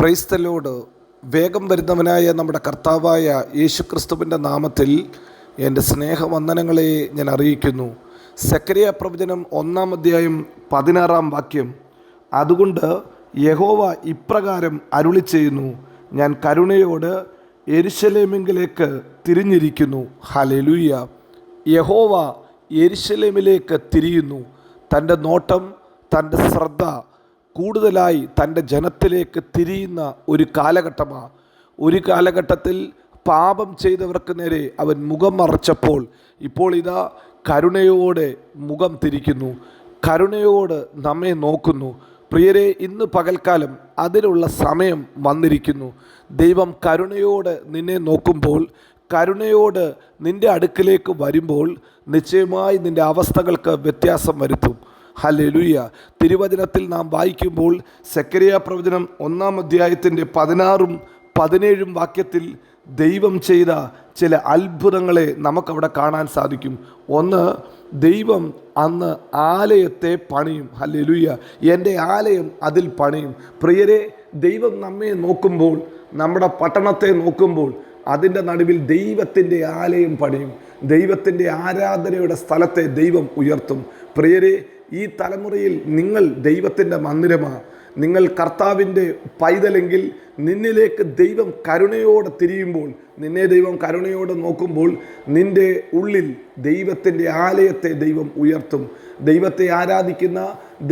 Praise the Lord. വേഗം വരുന്നവനായ നമ്മുടെ കർത്താവായ യേശുക്രിസ്തുവിൻ്റെ നാമത്തിൽ എൻ്റെ സ്നേഹവന്ദനങ്ങളെ ഞാൻ അറിയിക്കുന്നു. സെക്കറിയ പ്രവചനം 1-ാം അധ്യായം 16-ാം വാക്യം. അതുകൊണ്ട് യഹോവ ഇപ്രകാരം അരുളി ചെയ്യുന്നു, ഞാൻ കരുണയോട് യെരൂശലേമിലേക്ക് തിരിഞ്ഞിരിക്കുന്നു. ഹല്ലേലൂയ. യഹോവ യെരൂശലേമിലേക്ക് തിരിയുന്നു. തൻ്റെ നോട്ടം, തൻ്റെ ശ്രദ്ധ കൂടുതലായി തൻ്റെ ജനത്തിലേക്ക് തിരിയുന്ന ഒരു കാലഘട്ടമാണ്. ഒരു കാലഘട്ടത്തിൽ പാപം ചെയ്തവർക്ക് നേരെ അവൻ മുഖം മറച്ചപ്പോൾ ഇപ്പോൾ ഇതാ കരുണയോടെ മുഖം തിരിക്കുന്നു, കരുണയോട് നമ്മെ നോക്കുന്നു. പ്രിയരെ, ഇന്ന് പകൽക്കാലം അതിനുള്ള സമയം വന്നിരിക്കുന്നു. ദൈവം കരുണയോട് നിന്നെ നോക്കുമ്പോൾ, കരുണയോട് നിൻ്റെ അടുക്കിലേക്ക് വരുമ്പോൾ നിശ്ചയമായി നിൻ്റെ അവസ്ഥകൾക്ക് വ്യത്യാസം വരുത്തും. ഹല്ലേലൂയ. തിരുവചനത്തിൽ നാം വായിക്കുമ്പോൾ സെക്കറിയ പ്രവചനം 1-ാം അധ്യായത്തിൻ്റെ 16-17 വാക്യത്തിൽ ദൈവം ചെയ്ത ചില അത്ഭുതങ്ങളെ നമുക്കവിടെ കാണാൻ സാധിക്കും. ഒന്ന്, ദൈവം അന്ന് ആലയത്തെ പണിയും. ഹല്ലേലൂയ. എൻ്റെ ആലയം അതിൽ പണിയും. പ്രിയരെ, ദൈവം നമ്മെ നോക്കുമ്പോൾ, നമ്മുടെ പട്ടണത്തെ നോക്കുമ്പോൾ അതിൻ്റെ നടുവിൽ ദൈവത്തിൻ്റെ ആലയം പണിയും. ദൈവത്തിൻ്റെ ആരാധനയുടെ സ്ഥലത്തെ ദൈവം ഉയർത്തും. പ്രിയരെ, ഈ തലമുറയിൽ നിങ്ങൾ ദൈവത്തിൻ്റെ മന്ദിരമാണ്. നിങ്ങൾ കർത്താവിൻ്റെ പൈതലെങ്കിൽ നിന്നിലേക്ക് ദൈവം കരുണയോടെ തിരിയുമ്പോൾ, നിന്നെ ദൈവം കരുണയോടെ നോക്കുമ്പോൾ നിൻ്റെ ഉള്ളിൽ ദൈവത്തിൻ്റെ ആലയത്തെ ദൈവം ഉയർത്തും. ദൈവത്തെ ആരാധിക്കുന്ന,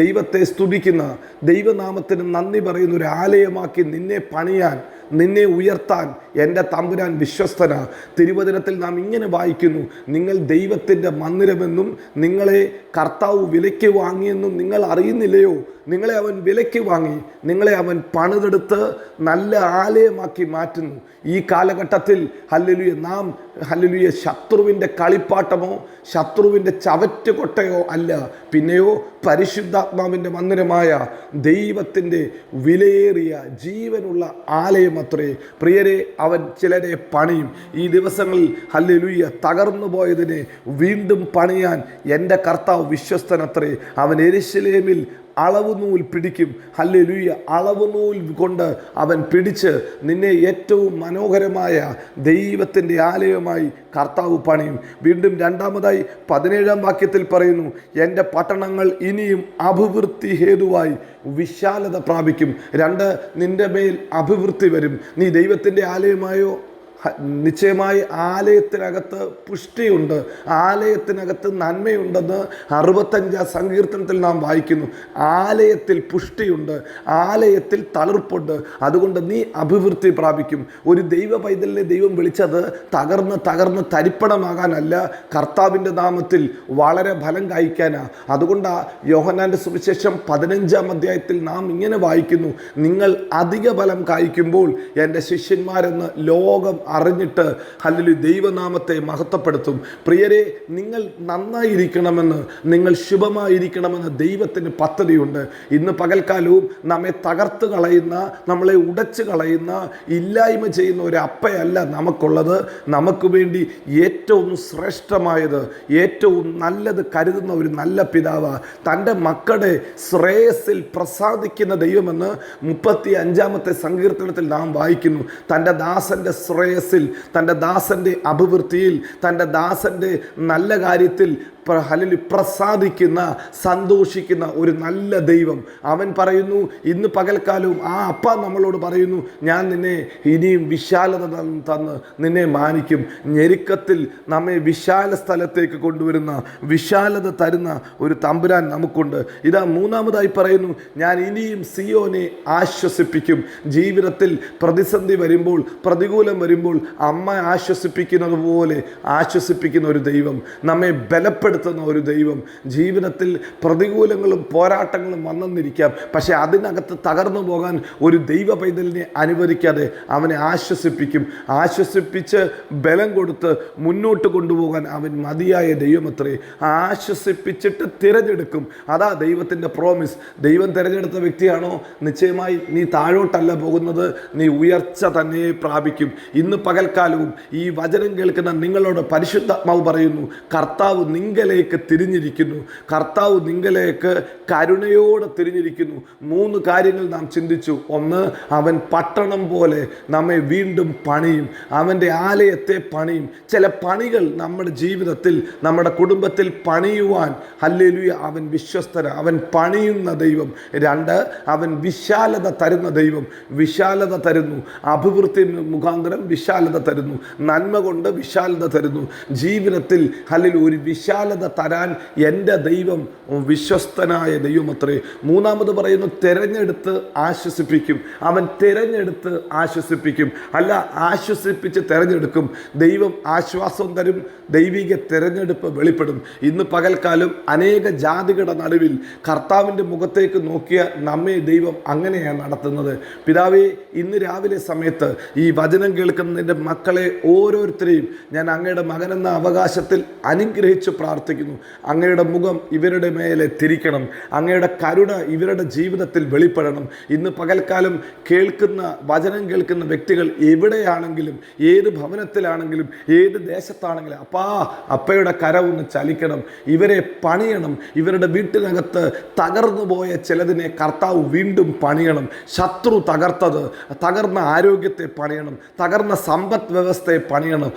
ദൈവത്തെ സ്തുതിക്കുന്ന, ദൈവനാമത്തിന് നന്ദി പറയുന്ന ഒരു ആലയമാക്കി നിന്നെ പണിയാൻ, നിന്നെ ഉയർത്താൻ എൻ്റെ തമ്പുരാൻ വിശ്വസ്തനാ. തിരുവചനത്തിൽ നാം ഇങ്ങനെ വായിക്കുന്നു, നിങ്ങൾ ദൈവത്തിൻ്റെ മന്ദിരമെന്നും നിങ്ങളെ കർത്താവ് വിലയ്ക്ക് വാങ്ങിയെന്നും നിങ്ങൾ അറിയുന്നില്ലയോ? നിങ്ങളെ അവൻ വിലയ്ക്ക് വാങ്ങി, നിങ്ങളെ അവൻ പണിതെടുത്ത് നല്ല ആലയമാക്കി മാറ്റുന്നു. ഈ കാലഘട്ടത്തിൽ ഹല്ലേലൂയ, നാം ഹല്ലേലൂയ ശത്രുവിൻ്റെ കളിപ്പാട്ടമോ ശത്രുവിൻ്റെ ചവറ്റുകൊട്ടയോ അല്ല, പിന്നെയോ പരിശുദ്ധാത്മാവിൻ്റെ മന്ദിരമായ ദൈവത്തിൻ്റെ വിലയേറിയ ജീവനുള്ള ആലയമത്രേ. പ്രിയരെ, അവൻ ചിലരെ പണിയും. ഈ ദിവസങ്ങളിൽ ഹല്ലേലൂയ തകർന്നു പോയതിനെ വീണ്ടും പണിയാൻ എൻ്റെ കർത്താവ് വിശ്വസ്തനത്രേ. അവൻ യെരൂശലേമിൽ അളവുനൂൽ പിടിക്കും. ഹല്ലേലൂയ. അളവുനൂൽ കൊണ്ട് അവൻ പിടിച്ച് നിന്നെ ഏറ്റവും മനോഹരമായ ദൈവത്തിൻ്റെ ആലയമായി കർത്താവ് പണിയും. വീണ്ടും രണ്ടാമതായി 17-ാം വാക്യത്തിൽ പറയുന്നു, എൻ്റെ പട്ടണങ്ങൾ ഇനിയും അഭിവൃദ്ധി ഹേതുവായി വിശാലത പ്രാപിക്കും. 2, നിൻ്റെ മേൽ അഭിവൃദ്ധി വരും. നീ ദൈവത്തിൻ്റെ ആലയമായോ? നിശ്ചയമായി ആലയത്തിനകത്ത് പുഷ്ടിയുണ്ട്, ആലയത്തിനകത്ത് നന്മയുണ്ടെന്ന് 65-ാം സങ്കീർത്തനത്തിൽ നാം വായിക്കുന്നു. ആലയത്തിൽ പുഷ്ടിയുണ്ട്, ആലയത്തിൽ തളിർപ്പുണ്ട്. അതുകൊണ്ട് നീ അഭിവൃദ്ധി പ്രാപിക്കും. ഒരു ദൈവ പൈതലിനെ ദൈവം വിളിച്ചത് തകർന്ന് തരിപ്പണമാകാനല്ല, കർത്താവിൻ്റെ നാമത്തിൽ വളരെ ഫലം കായ്ക്കാനാ. അതുകൊണ്ടാണ് യോഹന്നാൻ്റെ സുവിശേഷം 15-ാം അധ്യായത്തിൽ നാം ഇങ്ങനെ വായിക്കുന്നു, നിങ്ങൾ അധിക ഫലം കായ്ക്കുമ്പോൾ എൻ്റെ ശിഷ്യന്മാരെന്ന് ലോകം അറിഞ്ഞിട്ട് ഹല്ലേലൂയ ദൈവനാമത്തെ മഹത്വപ്പെടുത്തും. പ്രിയരെ, നിങ്ങൾ നന്നായിരിക്കണമെന്ന്, നിങ്ങൾ ശുഭമായിരിക്കണമെന്ന് ദൈവത്തിന് പദ്ധതിയുണ്ട്. ഇന്ന് പകൽക്കാലവും നമ്മെ തകർത്ത് കളയുന്ന, നമ്മളെ ഉടച്ചു കളയുന്ന, ഇല്ലായ്മ ചെയ്യുന്ന ഒരു അപ്പയല്ല നമുക്കുള്ളത്. നമുക്ക് വേണ്ടി ഏറ്റവും ശ്രേഷ്ഠമായത്, ഏറ്റവും നല്ലത് കരുതുന്ന ഒരു നല്ല പിതാവ്, തൻ്റെ മക്കളുടെ ശ്രേയസ്സിൽ പ്രസാദിക്കുന്ന ദൈവമെന്ന് 35-ാമത്തെ സങ്കീർത്തനത്തിൽ നാം വായിക്കുന്നു. തൻ്റെ ദാസൻ്റെ ശ്രേയസ്സിൽ, തൻ്റെ ദാസൻ്റെ അഭിവൃദ്ധിയിൽ, തൻ്റെ ദാസൻ്റെ നല്ല കാര്യത്തിൽ പ്രസാദിക്കുന്ന, സന്തോഷിക്കുന്ന ഒരു നല്ല ദൈവം. അവൻ പറയുന്നു, ഇന്ന് പകൽക്കാലവും ആ അപ്പ നമ്മളോട് പറയുന്നു, ഞാൻ നിന്നെ ഇനിയും വിശാലത തന്ന് നിന്നെ മാനിക്കും. ഞെരുക്കത്തിൽ നമ്മെ വിശാല സ്ഥലത്തേക്ക് കൊണ്ടുവരുന്ന, വിശാലത തരുന്ന ഒരു തമ്പുരാൻ നമുക്കുണ്ട്. ഇതാ 3-ാമതായി പറയുന്നു, ഞാൻ ഇനിയും സിയോനെ ആശ്വസിപ്പിക്കും. ജീവിതത്തിൽ പ്രതിസന്ധി വരുമ്പോൾ, പ്രതികൂലം വരുമ്പോൾ അമ്മ ആശ്വസിപ്പിക്കുന്നത് പോലെ ആശ്വസിപ്പിക്കുന്ന ഒരു ദൈവം, നമ്മെ ബലപ്പെടുത്തുന്ന ഒരു ദൈവം. ജീവിതത്തിൽ പ്രതികൂലങ്ങളും പോരാട്ടങ്ങളും വന്നെന്നിരിക്കാം, പക്ഷെ അതിനകത്ത് തകർന്നു പോകാൻ ഒരു ദൈവ പൈതലിനെ അനുവദിക്കാതെ അവനെ ആശ്വസിപ്പിക്കും. ആശ്വസിപ്പിച്ച് ബലം കൊടുത്ത് മുന്നോട്ട് കൊണ്ടുപോകാൻ അവൻ മതിയായ ദൈവമത്രേ. ആശ്വസിപ്പിച്ചിട്ട് തിരഞ്ഞെടുക്കും. അതാ ദൈവത്തിൻ്റെ പ്രോമിസ്. ദൈവം തിരഞ്ഞെടുത്ത വ്യക്തിയാണോ, നിശ്ചയമായി നീ താഴോട്ടല്ല പോകുന്നത്, നീ ഉയർച്ച തന്നെ പ്രാപിക്കും. ഇന്ന് പകൽക്കാലവും ഈ വചനം കേൾക്കുന്ന നിങ്ങളോട് പരിശുദ്ധാത്മാവ് പറയുന്നു, കർത്താവ് നിങ്ങൾ നിങ്കലേക്ക് തിരിഞ്ഞിരിക്കുന്നു. കർത്താവ് നിങ്കലേക്ക് കരുണയോടെ തിരിഞ്ഞിരിക്കുന്നു. 3 കാര്യങ്ങൾ നാം ചിന്തിച്ചു. ഒന്ന്, അവൻ പട്ടണം പോലെ നമ്മെ വീണ്ടും പണിയും. അവൻ്റെ ആലയത്തെ പണിയും. ചില പണികൾ നമ്മുടെ ജീവിതത്തിൽ, നമ്മുടെ കുടുംബത്തിൽ പണിയുവാൻ ഹല്ലേലൂയ അവൻ വിശ്വസ്തന. അവൻ പണിയുന്ന ദൈവം. 2, അവൻ വിശാലത തരുന്ന ദൈവം. വിശാലത തരുന്നു. അഭിവൃദ്ധി മുഖാന്തരം വിശാലത തരുന്നു. നന്മ കൊണ്ട് വിശാലത തരുന്നു. ജീവിതത്തിൽ ഹല്ലേലൂയ ഒരു വിശാലത തരാൻ എൻ്റെ ദൈവം വിശ്വസ്തനായ ദൈവമത്രേ. 3 പറയുന്നു, തിരഞ്ഞെടുത്ത് ആശ്വസിപ്പിക്കും. അവൻ തിരഞ്ഞെടുത്ത് ആശ്വസിപ്പിക്കും. അല്ല, ആശ്വസിപ്പിച്ച് തിരഞ്ഞെടുക്കും. ദൈവം ആശ്വാസം തരും. ദൈവിക തിരഞ്ഞെടുപ്പ് വെളിപ്പെടും. ഇന്ന് പകൽക്കാലം അനേക ജാതികളുടെ നടുവിൽ കർത്താവിൻ്റെ മുഖത്തേക്ക് നോക്കിയ നമ്മെ ദൈവം അങ്ങനെയാണ് നടത്തുന്നത്. പിതാവേ, ഇന്ന് രാവിലെ സമയത്ത് ഈ വചനം കേൾക്കുന്നതിൻ്റെ മക്കളെ ഓരോരുത്തരെയും ഞാൻ അങ്ങയുടെ മകനെന്ന അവകാശത്തിൽ അനുഗ്രഹിച്ച് പ്രാർത്ഥിക്കുന്നു. അങ്ങയുടെ മുഖം ഇവരുടെ മേലെ തിരിക്കണം. അങ്ങയുടെ കരുണ ഇവരുടെ ജീവിതത്തിൽ വെളിപ്പെടണം. ഇന്ന് പകൽക്കാലം വചനം കേൾക്കുന്ന വ്യക്തികൾ എവിടെയാണെങ്കിലും, ഏത് ഭവനത്തിലാണെങ്കിലും, ഏത് ദേശത്താണെങ്കിലും, അപ്പയുടെ കരവൊന്ന് ചലിക്കണം. ഇവരെ പണിയണം. ഇവരുടെ വീട്ടിനകത്ത് തകർന്നു പോയ ചിലതിനെ കർത്താവ് വീണ്ടും പണിയണം. ശത്രു തകർന്ന ആരോഗ്യത്തെ പണിയണം. തകർന്ന സമ്പദ് വ്യവസ്ഥയെ പണിയണം.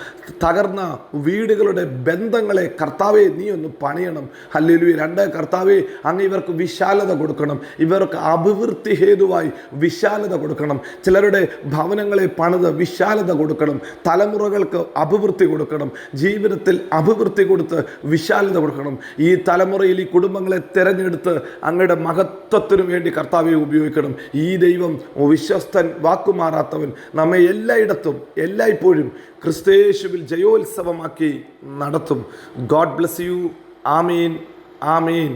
തകർന്ന വീടുകളുടെ ബന്ധങ്ങളെ കർത്താവെ നീ ഒന്ന് പണിയണം. ഹല്ലേലൂയ. 2, കർത്താവെ അങ്ങ് ഇവർക്ക് വിശാലത കൊടുക്കണം. ഇവർക്ക് അഭിവൃദ്ധി ഹേതുവായി വിശാലത കൊടുക്കണം. ചിലരുടെ ഭവനങ്ങളെ പണിത് വിശാലത കൊടുക്കണം. തലമുറകൾക്ക് അഭിവൃദ്ധി കൊടുക്കണം. ജീവിതത്തിൽ അഭിവൃദ്ധി കൊടുത്ത് വിശാലത കൊടുക്കണം. ഈ തലമുറയിൽ ഈ കുടുംബങ്ങളെ തിരഞ്ഞെടുത്ത് അങ്ങയുടെ മഹത്വത്തിനു വേണ്ടി കർത്താവെ ഉപയോഗിക്കണം. ഈ ദൈവം വിശ്വസ്തൻ, വാക്കുമാറാത്തവൻ, നമ്മെ എല്ലായിടത്തും എല്ലായ്പ്പോഴും ക്രിസ്തയേശുവിൽ ജയോത്സവമാക്കി നടത്തും. God bless you. Amin, Amin.